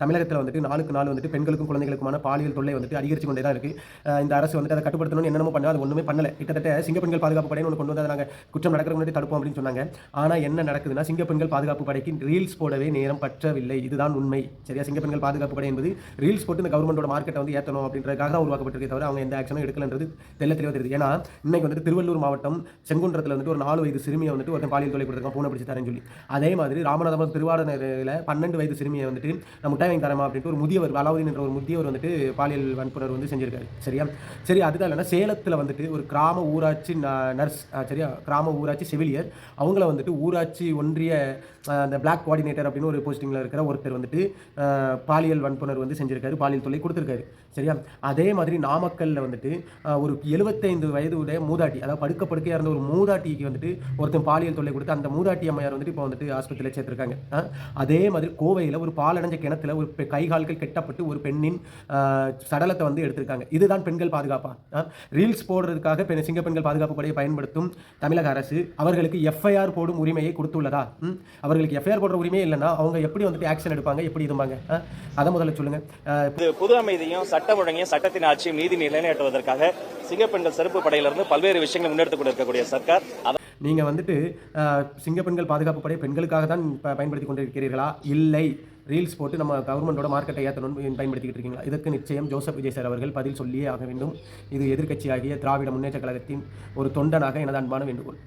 தமிழகத்தில் வந்துட்டு நாளுக்கு நாள் வந்துட்டு பெண்களுக்கும் குழந்தைகளுக்குமான பாலியல் தொல்லை வந்துட்டு அதிகரித்து கொண்டே தான் இருக்குது. இந்த அரசு வந்துட்டு அதை கட்டுப்படுத்தணும்னு என்னென்னமோ பண்ணால் அது ஒன்றுமே பண்ணலை. கிட்டத்தட்ட சிங்க பெண்கள் பாதுகாப்பு படைன்னு ஒன்று கொண்டு வந்து அதை நாங்கள் குற்றம் நடக்கிற முன்னாடி தடுப்போம் அப்படின்னு சொன்னாங்க. ஆனால் என்ன நடக்குதுன்னா, சிங்க பெண்கள் பாதுகாப்பு படைக்கு ரீல்ஸ் போடவே நேரம் பற்றவில்லை. இதுதான் உண்மை. சரியா? சிங்க பெண்கள் பாதுகாப்பு படை என்பது ரீல்ஸ் போட்டு இந்த கவர்மெண்டோட மார்க்கெட்டை வந்து ஏற்றணும் அப்படின்றதுக்காக தான் உருவாக்கப்பட்டிருக்கே தவிர அவங்க எந்த ஆக்ஷனும் எடுக்கலன்றது தெளிவாக தெரியுது. ஏன்னா இன்னைக்கு வந்துட்டு திருவள்ளூர் மாவட்டம் செங்குன்றத்தில் வந்துட்டு ஒரு 4 வயது சிறுமியை வந்துட்டு ஒருத்தன் பாலியல் தொல்லை கொடுத்துருக்கான், பூனை பிடிச்சி தரேன்னு சொல்லி. அதே மாதிரி ராமநாதபுரம் திருவாரூரில் 12 வயது சிறுமியை வந்துட்டு நான் முட்டாய் வாங்கி தரமா அப்படின்ட்டு ஒரு முதியவர் அலாவுதீன் என்ற ஒரு முதியவர் வந்துட்டு பாலியல் வன்புணர்வு வந்து செஞ்சிருக்காரு. சரியா? சரி, அதுதான் இல்லைன்னா சேலத்தில் வந்துட்டு ஒரு கிராம ஊராட்சி நர்ஸ், சரியா, கிராம ஊராட்சி செவிலியர், அவங்கள வந்துட்டு ஊராட்சி ஒன்றிய அந்த பிளாக் கோஆர்டினேட்டர் அப்படின்னு ஒரு போஸ்டிங்கில் இருக்கிற ஒருத்தர் வந்துட்டு பாலியல் வன்புணர்வு வந்து செஞ்சிருக்காரு, பாலியல் தொல்லை கொடுத்துருக்காரு. சரியா? அதே மாதிரி நாமக்கல்ல வந்துட்டு ஒரு 75 வயது உடைய மூதாட்டி, அதாவது படுக்கையாக இருந்த ஒரு மூதாட்டிக்கு வந்துட்டு ஒருத்தன் பாலியல் தொல்லை கொடுத்து அந்த மூதாட்டி அம்மையார் வந்துட்டு இப்போ வந்துட்டு ஆஸ்பத்திரியில் சேர்த்துருக்காங்க. அதே மாதிரி கோவையில் ஒரு பாலடைஞ்ச கிணத்துல ஒரு கைகால்கள் கெட்டப்பட்டு ஒரு பெண்ணின் சடலத்தை வந்து எடுத்திருக்காங்க. இதுதான் பெண்கள் பாதுகாப்பா? ரீல்ஸ் போடுறதுக்காக சிங்க பெண்கள் பாதுகாப்பு படையை பயன்படுத்தும் தமிழக அரசு அவர்களுக்கு எஃப்ஐஆர் போடும் உரிமையை கொடுத்துள்ளதா? அவர்களுக்கு எஃப்ஐஆர் போடுற உரிமையே இல்லைன்னா அவங்க எப்படி வந்துட்டு ஆக்ஷன் எடுப்பாங்க, எப்படி இதுமாங்க? அதை முதல்ல சொல்லுங்க. பொது அமைதியும் சட்ட ஒழுங்கையும் சட்டத்தின் ஆட்சியும் நீதி நிலைநாட்டுவதற்காக சிங்க பெண்கள் சிறப்பு படையிலிருந்து பல்வேறு விஷயங்களை முன்னெடுத்துக் கொண்டிருக்கக்கூடிய சர்க்கார், நீங்க வந்துட்டு சிங்க பெண்கள் பாதுகாப்பு படை பெண்களுக்காக தான் பயன்படுத்தி கொண்டிருக்கிறீர்களா, இல்லை ரீல்ஸ் போட்டு நம்ம கவர்மெண்டோட மார்க்கெட்டை ஏற்றணும்னு பயன்படுத்திக்கிட்டு இருக்கீங்களா? இதற்கு நிச்சயம் ஜோசப் விஜய் சார் அவர்கள் பதில் சொல்லியே ஆக வேண்டும். இது எதிர்க்கட்சியாகிய திராவிட முன்னேற்ற கழகத்தின் ஒரு தொண்டனாக எனது அன்பான வேண்டுகோள்.